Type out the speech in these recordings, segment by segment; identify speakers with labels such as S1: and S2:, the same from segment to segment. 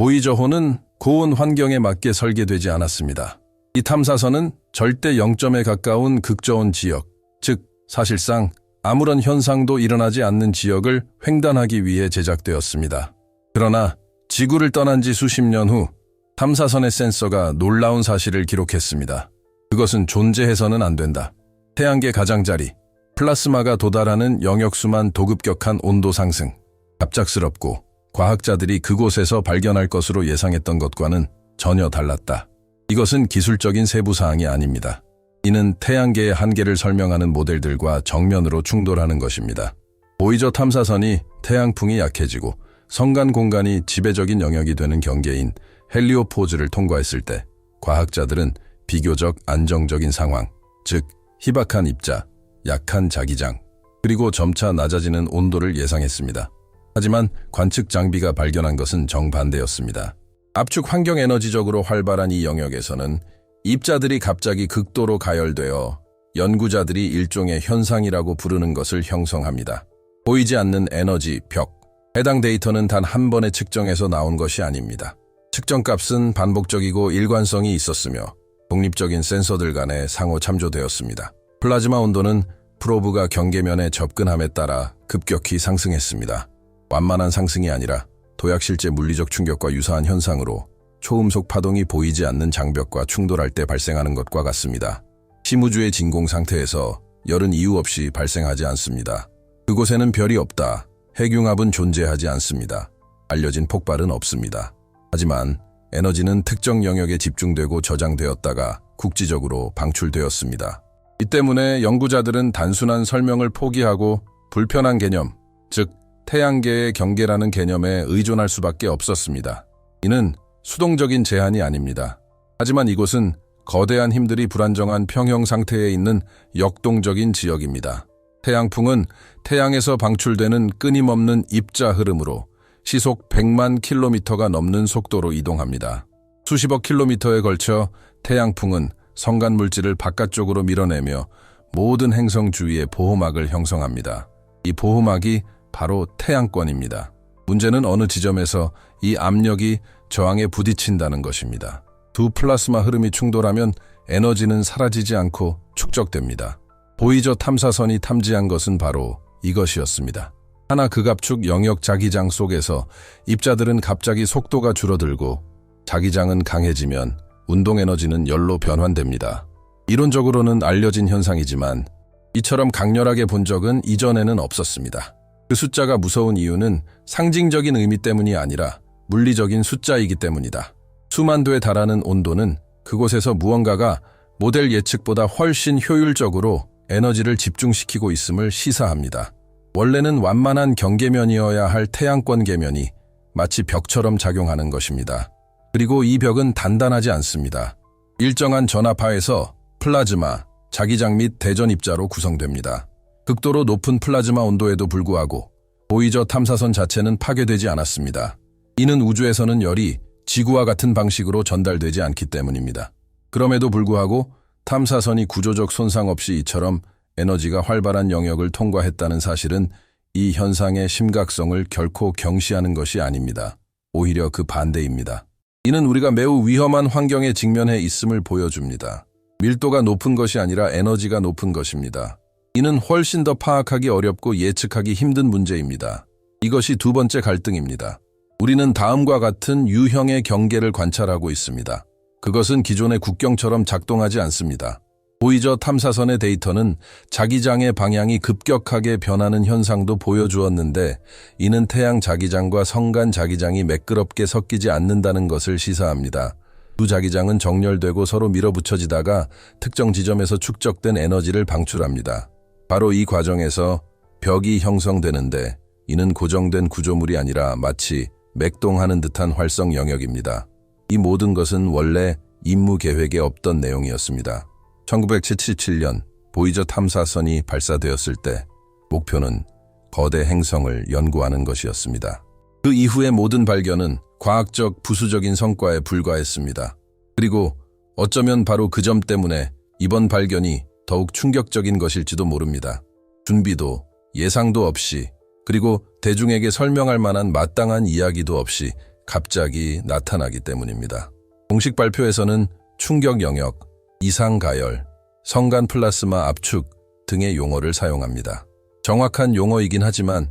S1: 보이저호는 고온 환경에 맞게 설계되지 않았습니다. 이 탐사선은 절대 0점에 가까운 극저온 지역, 즉 사실상 아무런 현상도 일어나지 않는 지역을 횡단하기 위해 제작되었습니다. 그러나 지구를 떠난 지 수십 년 후 탐사선의 센서가 놀라운 사실을 기록했습니다. 그것은 존재해서는 안 된다. 태양계 가장자리, 플라스마가 도달하는 영역수만 도급격한 온도 상승. 갑작스럽고 과학자들이 그곳에서 발견할 것으로 예상했던 것과는 전혀 달랐다. 이것은 기술적인 세부사항이 아닙니다. 이는 태양계의 한계를 설명하는 모델들과 정면으로 충돌하는 것입니다. 보이저 탐사선이 태양풍이 약해지고 성간 공간이 지배적인 영역이 되는 경계인 헬리오포즈를 통과했을 때 과학자들은 비교적 안정적인 상황, 즉 희박한 입자, 약한 자기장, 그리고 점차 낮아지는 온도를 예상했습니다. 하지만 관측 장비가 발견한 것은 정반대였습니다. 압축 환경 에너지적으로 활발한 이 영역에서는 입자들이 갑자기 극도로 가열되어 연구자들이 일종의 현상이라고 부르는 것을 형성합니다. 보이지 않는 에너지 벽. 해당 데이터는 단 한 번에 측정해서 나온 것이 아닙니다. 측정값은 반복적이고 일관성이 있었으며 독립적인 센서들 간에 상호 참조되었습니다. 플라즈마 온도는 프로브가 경계면에 접근함에 따라 급격히 상승했습니다. 완만한 상승이 아니라 도약실제 물리적 충격과 유사한 현상으로 초음속 파동이 보이지 않는 장벽과 충돌할 때 발생하는 것과 같습니다. 심우주의 진공 상태에서 열은 이유 없이 발생하지 않습니다. 그곳에는 별이 없다. 핵융합은 존재하지 않습니다. 알려진 폭발은 없습니다. 하지만 에너지는 특정 영역에 집중되고 저장되었다가 국지적으로 방출되었습니다. 이 때문에 연구자들은 단순한 설명을 포기하고 불편한 개념, 즉 태양계의 경계라는 개념에 의존할 수밖에 없었습니다. 이는 수동적인 제한이 아닙니다. 하지만 이곳은 거대한 힘들이 불안정한 평형 상태에 있는 역동적인 지역입니다. 태양풍은 태양에서 방출되는 끊임없는 입자 흐름으로 시속 100만 킬로미터가 넘는 속도로 이동합니다. 수십억 킬로미터에 걸쳐 태양풍은 성간 물질을 바깥쪽으로 밀어내며 모든 행성 주위에 보호막을 형성합니다. 이 보호막이 바로 태양권입니다. 문제는 어느 지점에서 이 압력이 저항에 부딪힌다는 것입니다. 두 플라스마 흐름이 충돌하면 에너지는 사라지지 않고 축적됩니다. 보이저 탐사선이 탐지한 것은 바로 이것이었습니다. 하나 극압축 영역 자기장 속에서 입자들은 갑자기 속도가 줄어들고 자기장은 강해지면 운동 에너지는 열로 변환됩니다. 이론적으로는 알려진 현상이지만 이처럼 강렬하게 본 적은 이전에는 없었습니다. 그 숫자가 무서운 이유는 상징적인 의미 때문이 아니라 물리적인 숫자이기 때문이다. 수만 도에 달하는 온도는 그곳에서 무언가가 모델 예측보다 훨씬 효율적으로 에너지를 집중시키고 있음을 시사합니다. 원래는 완만한 경계면이어야 할 태양권 계면이 마치 벽처럼 작용하는 것입니다. 그리고 이 벽은 단단하지 않습니다. 일정한 전압하에서 플라즈마, 자기장 및 대전 입자로 구성됩니다. 극도로 높은 플라즈마 온도에도 불구하고 보이저 탐사선 자체는 파괴되지 않았습니다. 이는 우주에서는 열이 지구와 같은 방식으로 전달되지 않기 때문입니다. 그럼에도 불구하고 탐사선이 구조적 손상 없이 이처럼 에너지가 활발한 영역을 통과했다는 사실은 이 현상의 심각성을 결코 경시하는 것이 아닙니다. 오히려 그 반대입니다. 이는 우리가 매우 위험한 환경에 직면해 있음을 보여줍니다. 밀도가 높은 것이 아니라 에너지가 높은 것입니다. 이는 훨씬 더 파악하기 어렵고 예측하기 힘든 문제입니다. 이것이 두 번째 갈등입니다. 우리는 다음과 같은 유형의 경계를 관찰하고 있습니다. 그것은 기존의 국경처럼 작동하지 않습니다. 보이저 탐사선의 데이터는 자기장의 방향이 급격하게 변하는 현상도 보여주었는데 이는 태양 자기장과 성간 자기장이 매끄럽게 섞이지 않는다는 것을 시사합니다. 두 자기장은 정렬되고 서로 밀어붙여지다가 특정 지점에서 축적된 에너지를 방출합니다. 바로 이 과정에서 벽이 형성되는데 이는 고정된 구조물이 아니라 마치 맥동하는 듯한 활성 영역입니다. 이 모든 것은 원래 임무 계획에 없던 내용이었습니다. 1977년 보이저 탐사선이 발사되었을 때 목표는 거대 행성을 연구하는 것이었습니다. 그 이후의 모든 발견은 과학적 부수적인 성과에 불과했습니다. 그리고 어쩌면 바로 그 점 때문에 이번 발견이 더욱 충격적인 것일지도 모릅니다. 준비도 예상도 없이 그리고 대중에게 설명할 만한 마땅한 이야기도 없이 갑자기 나타나기 때문입니다. 공식 발표에서는 충격 영역, 이상 가열, 성간 플라스마 압축 등의 용어를 사용합니다. 정확한 용어이긴 하지만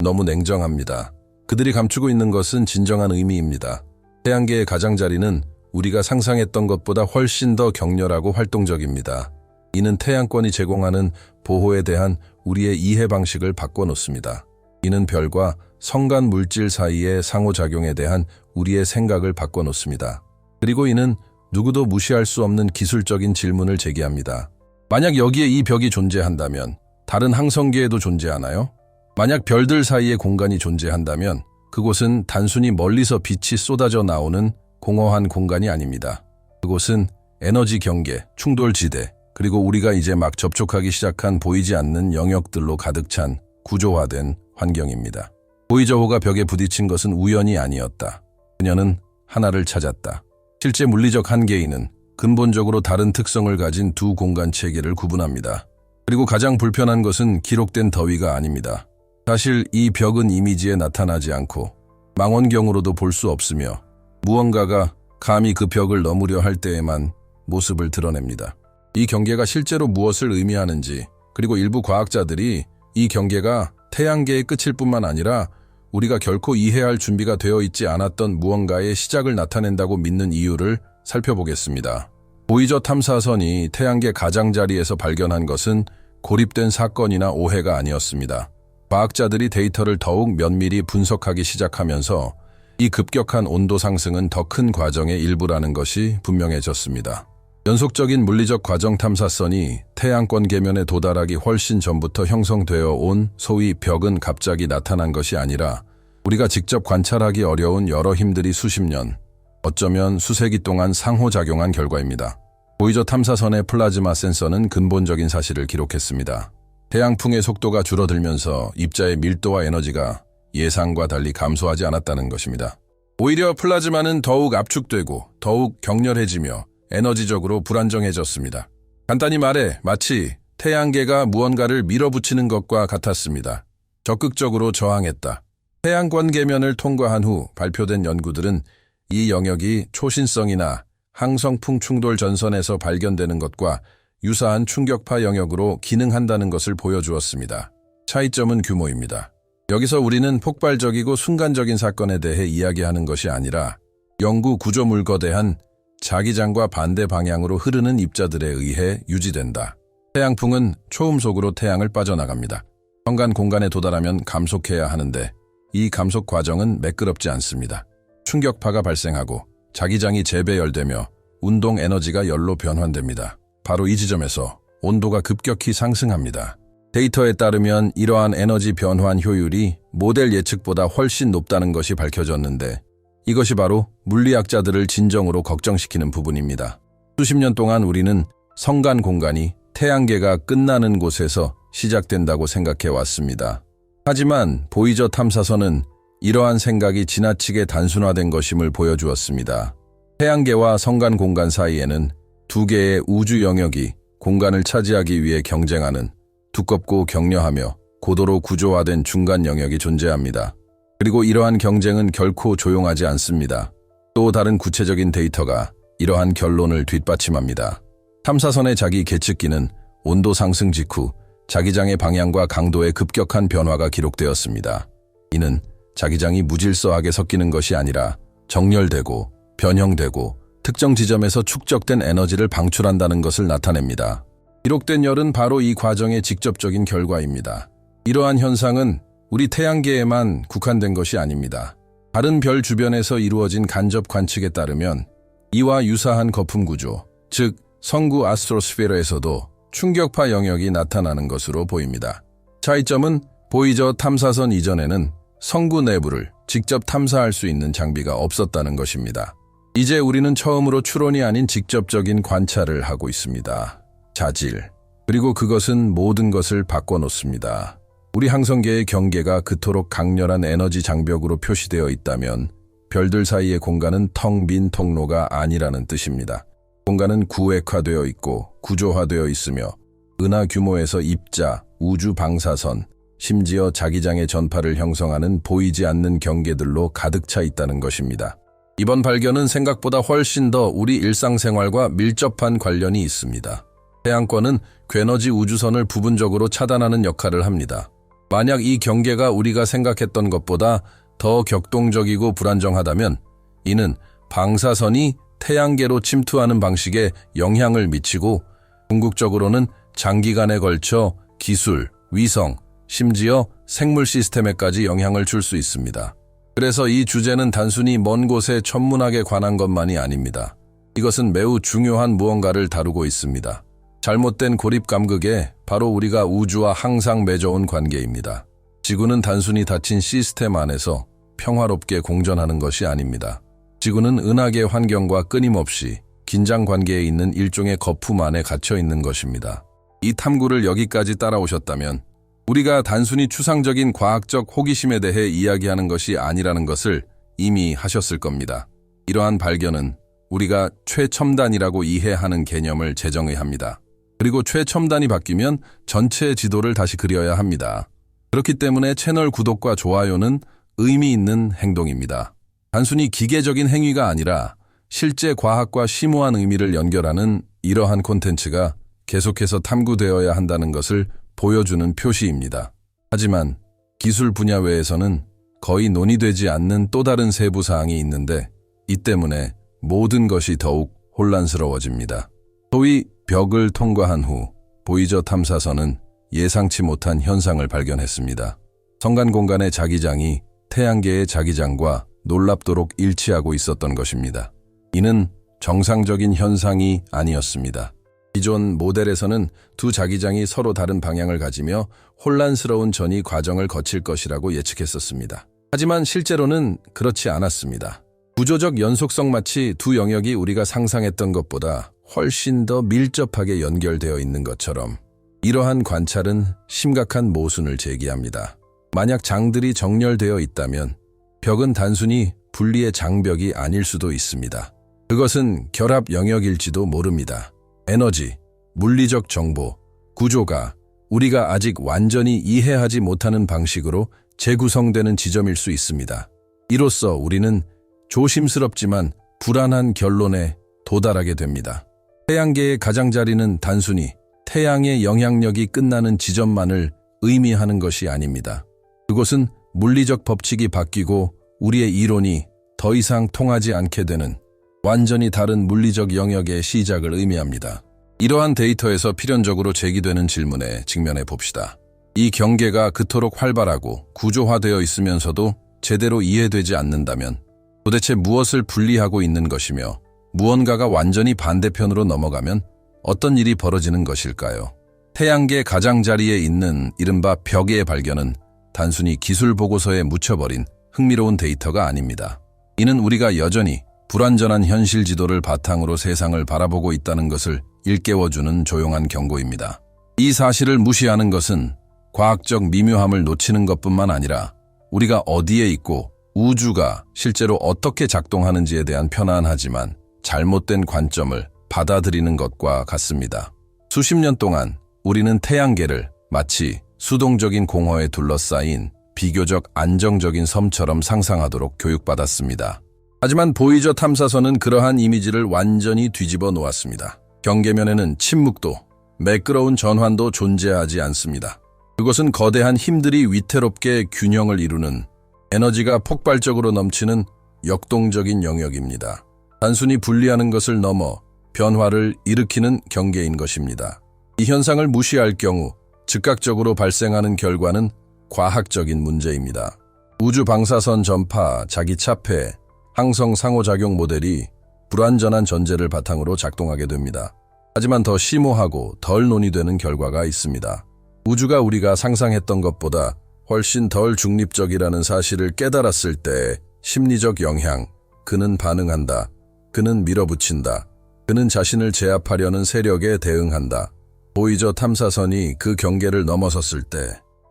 S1: 너무 냉정합니다. 그들이 감추고 있는 것은 진정한 의미입니다. 태양계의 가장자리는 우리가 상상했던 것보다 훨씬 더 격렬하고 활동적입니다. 이는 태양권이 제공하는 보호에 대한 우리의 이해 방식을 바꿔놓습니다. 이는 별과 성간 물질 사이의 상호작용에 대한 우리의 생각을 바꿔놓습니다. 그리고 이는 누구도 무시할 수 없는 기술적인 질문을 제기합니다. 만약 여기에 이 벽이 존재한다면 다른 항성계에도 존재하나요? 만약 별들 사이의 공간이 존재한다면 그곳은 단순히 멀리서 빛이 쏟아져 나오는 공허한 공간이 아닙니다. 그곳은 에너지 경계, 충돌지대, 그리고 우리가 이제 막 접촉하기 시작한 보이지 않는 영역들로 가득 찬 구조화된 환경입니다. 보이저호가 벽에 부딪힌 것은 우연이 아니었다. 그녀는 하나를 찾았다. 실제 물리적 한계인은 근본적으로 다른 특성을 가진 두 공간 체계를 구분합니다. 그리고 가장 불편한 것은 기록된 더위가 아닙니다. 사실 이 벽은 이미지에 나타나지 않고 망원경으로도 볼 수 없으며 무언가가 감히 그 벽을 넘으려 할 때에만 모습을 드러냅니다. 이 경계가 실제로 무엇을 의미하는지, 그리고 일부 과학자들이 이 경계가 태양계의 끝일 뿐만 아니라 우리가 결코 이해할 준비가 되어 있지 않았던 무언가의 시작을 나타낸다고 믿는 이유를 살펴보겠습니다. 보이저 탐사선이 태양계 가장자리에서 발견한 것은 고립된 사건이나 오해가 아니었습니다. 과학자들이 데이터를 더욱 면밀히 분석하기 시작하면서 이 급격한 온도 상승은 더 큰 과정의 일부라는 것이 분명해졌습니다. 연속적인 물리적 과정 탐사선이 태양권 계면에 도달하기 훨씬 전부터 형성되어 온 소위 벽은 갑자기 나타난 것이 아니라 우리가 직접 관찰하기 어려운 여러 힘들이 수십 년, 어쩌면 수세기 동안 상호작용한 결과입니다. 보이저 탐사선의 플라즈마 센서는 근본적인 사실을 기록했습니다. 태양풍의 속도가 줄어들면서 입자의 밀도와 에너지가 예상과 달리 감소하지 않았다는 것입니다. 오히려 플라즈마는 더욱 압축되고 더욱 격렬해지며 에너지적으로 불안정해졌습니다. 간단히 말해 마치 태양계가 무언가를 밀어붙이는 것과 같았습니다. 적극적으로 저항했다. 태양권 계면을 통과한 후 발표된 연구들은 이 영역이 초신성이나 항성풍 충돌 전선에서 발견되는 것과 유사한 충격파 영역으로 기능한다는 것을 보여주었습니다. 차이점은 규모입니다. 여기서 우리는 폭발적이고 순간적인 사건에 대해 이야기하는 것이 아니라 영구 구조물 거대한 자기장과 반대 방향으로 흐르는 입자들에 의해 유지된다. 태양풍은 초음속으로 태양을 빠져나갑니다. 성간 공간에 도달하면 감속해야 하는데 이 감속 과정은 매끄럽지 않습니다. 충격파가 발생하고 자기장이 재배열되며 운동 에너지가 열로 변환됩니다. 바로 이 지점에서 온도가 급격히 상승합니다. 데이터에 따르면 이러한 에너지 변환 효율이 모델 예측보다 훨씬 높다는 것이 밝혀졌는데 이것이 바로 물리학자들을 진정으로 걱정시키는 부분입니다. 수십 년 동안 우리는 성간 공간이 태양계가 끝나는 곳에서 시작된다고 생각해 왔습니다. 하지만 보이저 탐사선은 이러한 생각이 지나치게 단순화된 것임을 보여주었습니다. 태양계와 성간 공간 사이에는 두 개의 우주 영역이 공간을 차지하기 위해 경쟁하는 두껍고 격려하며 고도로 구조화된 중간 영역이 존재합니다. 그리고 이러한 경쟁은 결코 조용하지 않습니다. 또 다른 구체적인 데이터가 이러한 결론을 뒷받침합니다. 탐사선의 자기 계측기는 온도 상승 직후 자기장의 방향과 강도의 급격한 변화가 기록되었습니다. 이는 자기장이 무질서하게 섞이는 것이 아니라 정렬되고 변형되고 특정 지점에서 축적된 에너지를 방출한다는 것을 나타냅니다. 기록된 열은 바로 이 과정의 직접적인 결과입니다. 이러한 현상은 우리 태양계에만 국한된 것이 아닙니다. 다른 별 주변에서 이루어진 간접 관측에 따르면 이와 유사한 거품 구조, 즉 성구 아스트로스피어에서도 충격파 영역이 나타나는 것으로 보입니다. 차이점은 보이저 탐사선 이전에는 성구 내부를 직접 탐사할 수 있는 장비가 없었다는 것입니다. 이제 우리는 처음으로 추론이 아닌 직접적인 관찰을 하고 있습니다. 자질, 그리고 그것은 모든 것을 바꿔놓습니다. 우리 항성계의 경계가 그토록 강렬한 에너지 장벽으로 표시되어 있다면 별들 사이의 공간은 텅 빈 통로가 아니라는 뜻입니다. 공간은 구획화되어 있고 구조화되어 있으며 은하 규모에서 입자, 우주 방사선, 심지어 자기장의 전파를 형성하는 보이지 않는 경계들로 가득 차 있다는 것입니다. 이번 발견은 생각보다 훨씬 더 우리 일상생활과 밀접한 관련이 있습니다. 태양권은 괴너지 우주선을 부분적으로 차단하는 역할을 합니다. 만약 이 경계가 우리가 생각했던 것보다 더 격동적이고 불안정하다면 이는 방사선이 태양계로 침투하는 방식에 영향을 미치고 궁극적으로는 장기간에 걸쳐 기술, 위성, 심지어 생물 시스템에까지 영향을 줄 수 있습니다. 그래서 이 주제는 단순히 먼 곳의 천문학에 관한 것만이 아닙니다. 이것은 매우 중요한 무언가를 다루고 있습니다. 잘못된 고립 감극에 바로 우리가 우주와 항상 맺어온 관계입니다. 지구는 단순히 닫힌 시스템 안에서 평화롭게 공존하는 것이 아닙니다. 지구는 은하계 환경과 끊임없이 긴장 관계에 있는 일종의 거품 안에 갇혀 있는 것입니다. 이 탐구를 여기까지 따라오셨다면 우리가 단순히 추상적인 과학적 호기심에 대해 이야기하는 것이 아니라는 것을 이미 하셨을 겁니다. 이러한 발견은 우리가 최첨단이라고 이해하는 개념을 재정의합니다. 그리고 최첨단이 바뀌면 전체 지도를 다시 그려야 합니다. 그렇기 때문에 채널 구독과 좋아요는 의미 있는 행동입니다. 단순히 기계적인 행위가 아니라 실제 과학과 심오한 의미를 연결하는 이러한 콘텐츠가 계속해서 탐구되어야 한다는 것을 보여주는 표시입니다. 하지만 기술 분야 외에서는 거의 논의되지 않는 또 다른 세부 사항이 있는데 이 때문에 모든 것이 더욱 혼란스러워집니다. 소위 벽을 통과한 후 보이저 탐사선은 예상치 못한 현상을 발견했습니다. 성간 공간의 자기장이 태양계의 자기장과 놀랍도록 일치하고 있었던 것입니다. 이는 정상적인 현상이 아니었습니다. 기존 모델에서는 두 자기장이 서로 다른 방향을 가지며 혼란스러운 전이 과정을 거칠 것이라고 예측했었습니다. 하지만 실제로는 그렇지 않았습니다. 구조적 연속성 마치 두 영역이 우리가 상상했던 것보다 훨씬 더 밀접하게 연결되어 있는 것처럼 이러한 관찰은 심각한 모순을 제기합니다. 만약 장들이 정렬되어 있다면 벽은 단순히 분리의 장벽이 아닐 수도 있습니다. 그것은 결합 영역일지도 모릅니다. 에너지, 물리적 정보, 구조가 우리가 아직 완전히 이해하지 못하는 방식으로 재구성되는 지점일 수 있습니다. 이로써 우리는 조심스럽지만 불안한 결론에 도달하게 됩니다. 태양계의 가장자리는 단순히 태양의 영향력이 끝나는 지점만을 의미하는 것이 아닙니다. 그곳은 물리적 법칙이 바뀌고 우리의 이론이 더 이상 통하지 않게 되는 완전히 다른 물리적 영역의 시작을 의미합니다. 이러한 데이터에서 필연적으로 제기되는 질문에 직면해 봅시다. 이 경계가 그토록 활발하고 구조화되어 있으면서도 제대로 이해되지 않는다면 도대체 무엇을 분리하고 있는 것이며 무언가가 완전히 반대편으로 넘어가면 어떤 일이 벌어지는 것일까요? 태양계 가장자리에 있는 이른바 벽의 발견은 단순히 기술 보고서에 묻혀버린 흥미로운 데이터가 아닙니다. 이는 우리가 여전히 불완전한 현실 지도를 바탕으로 세상을 바라보고 있다는 것을 일깨워주는 조용한 경고입니다. 이 사실을 무시하는 것은 과학적 미묘함을 놓치는 것뿐만 아니라 우리가 어디에 있고 우주가 실제로 어떻게 작동하는지에 대한 편안하지만 잘못된 관점을 받아들이는 것과 같습니다. 수십 년 동안 우리는 태양계를 마치 수동적인 공허에 둘러싸인 비교적 안정적인 섬처럼 상상하도록 교육받았습니다. 하지만 보이저 탐사선은 그러한 이미지를 완전히 뒤집어 놓았습니다. 경계면에는 침묵도 매끄러운 전환도 존재하지 않습니다. 그것은 거대한 힘들이 위태롭게 균형을 이루는 에너지가 폭발적으로 넘치는 역동적인 영역입니다. 단순히 분리하는 것을 넘어 변화를 일으키는 경계인 것입니다. 이 현상을 무시할 경우 즉각적으로 발생하는 결과는 과학적인 문제입니다. 우주 방사선 전파, 자기 차폐, 항성 상호작용 모델이 불완전한 전제를 바탕으로 작동하게 됩니다. 하지만 더 심오하고 덜 논의되는 결과가 있습니다. 우주가 우리가 상상했던 것보다 훨씬 덜 중립적이라는 사실을 깨달았을 때 심리적 영향, 그는 반응한다, 그는 밀어붙인다, 그는 자신을 제압하려는 세력에 대응한다. 보이저 탐사선이 그 경계를 넘어섰을 때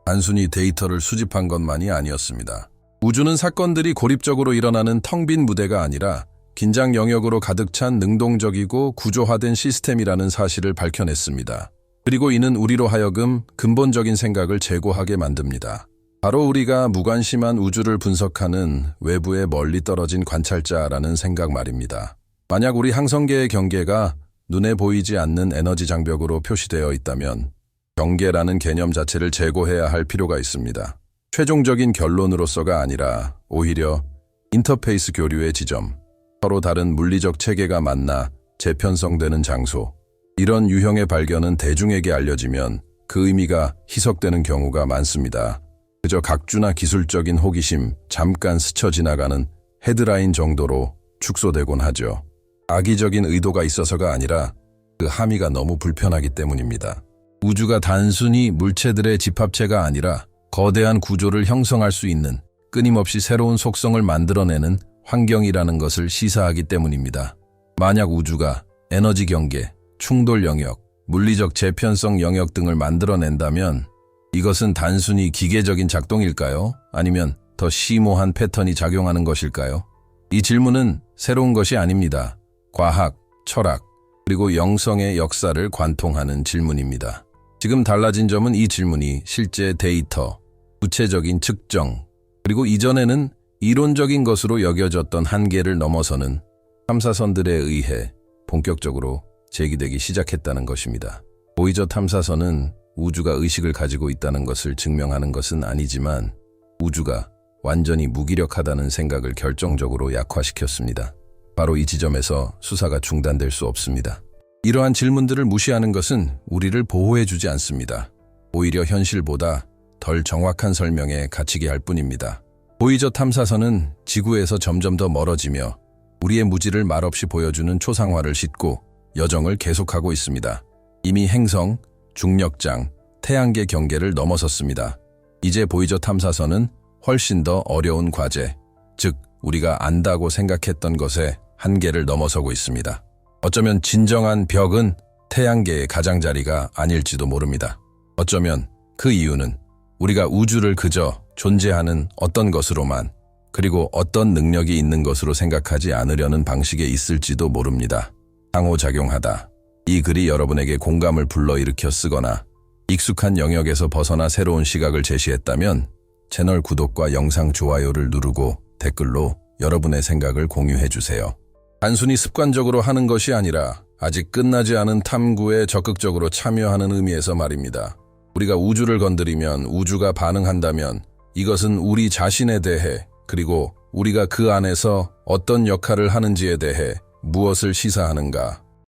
S1: 단순히 데이터를 수집한 것만이 아니었습니다. 우주는 사건들이 고립적으로 일어나는 텅 빈 무대가 아니라 긴장 영역으로 가득 찬 능동적이고 구조화된 시스템이라는 사실을 밝혀냈습니다. 그리고 이는 우리로 하여금 근본적인 생각을 제고하게 만듭니다. 바로 우리가 무관심한 우주를 분석하는 외부에 멀리 떨어진 관찰자라는 생각 말입니다. 만약 우리 항성계의 경계가 눈에 보이지 않는 에너지 장벽으로 표시되어 있다면 경계라는 개념 자체를 제고해야 할 필요가 있습니다. 최종적인 결론으로서가 아니라 오히려 인터페이스 교류의 지점, 서로 다른 물리적 체계가 만나 재편성되는 장소, 이런 유형의 발견은 대중에게 알려지면 그 의미가 희석되는 경우가 많습니다. 그저 각주나 기술적인 호기심, 잠깐 스쳐 지나가는 헤드라인 정도로 축소되곤 하죠. 악의적인 의도가 있어서가 아니라 그 함의가 너무 불편하기 때문입니다. 우주가 단순히 물체들의 집합체가 아니라 거대한 구조를 형성할 수 있는 끊임없이 새로운 속성을 만들어내는 환경이라는 것을 시사하기 때문입니다. 만약 우주가 에너지 경계, 충돌 영역, 물리적 재편성 영역 등을 만들어낸다면 이것은 단순히 기계적인 작동일까요? 아니면 더 심오한 패턴이 작용하는 것일까요? 이 질문은 새로운 것이 아닙니다. 과학, 철학, 그리고 영성의 역사를 관통하는 질문입니다. 지금 달라진 점은 이 질문이 실제 데이터, 구체적인 측정, 그리고 이전에는 이론적인 것으로 여겨졌던 한계를 넘어서는 탐사선들에 의해 본격적으로 제기되기 시작했다는 것입니다. 보이저 탐사선은 우주가 의식을 가지고 있다는 것을 증명하는 것은 아니지만 우주가 완전히 무기력하다는 생각을 결정적으로 약화시켰습니다. 바로 이 지점에서 수사가 중단될 수 없습니다. 이러한 질문들을 무시하는 것은 우리를 보호해주지 않습니다. 오히려 현실보다 덜 정확한 설명에 갇히게 할 뿐입니다. 보이저 탐사선은 지구에서 점점 더 멀어지며 우리의 무지를 말없이 보여주는 초상화를 싣고 여정을 계속하고 있습니다. 이미 행성, 중력장, 태양계 경계를 넘어섰습니다. 이제 보이저 탐사선은 훨씬 더 어려운 과제, 즉 우리가 안다고 생각했던 것의 한계를 넘어서고 있습니다. 어쩌면 진정한 벽은 태양계의 가장자리가 아닐지도 모릅니다. 어쩌면 그 이유는 우리가 우주를 그저 존재하는 어떤 것으로만, 그리고 어떤 능력이 있는 것으로 생각하지 않으려는 방식에 있을지도 모릅니다. 상호작용하다. 이 글이 여러분에게 공감을 불러일으켜 쓰거나 익숙한 영역에서 벗어나 새로운 시각을 제시했다면 채널 구독과 영상 좋아요를 누르고 댓글로 여러분의 생각을 공유해주세요. 단순히 습관적으로 하는 것이 아니라 아직 끝나지 않은 탐구에 적극적으로 참여하는 의미에서 말입니다. 우리가 우주를 건드리면, 우주가 반응한다면 이것은 우리 자신에 대해, 그리고 우리가 그 안에서 어떤 역할을 하는지에 대해 무엇을 시사하는가,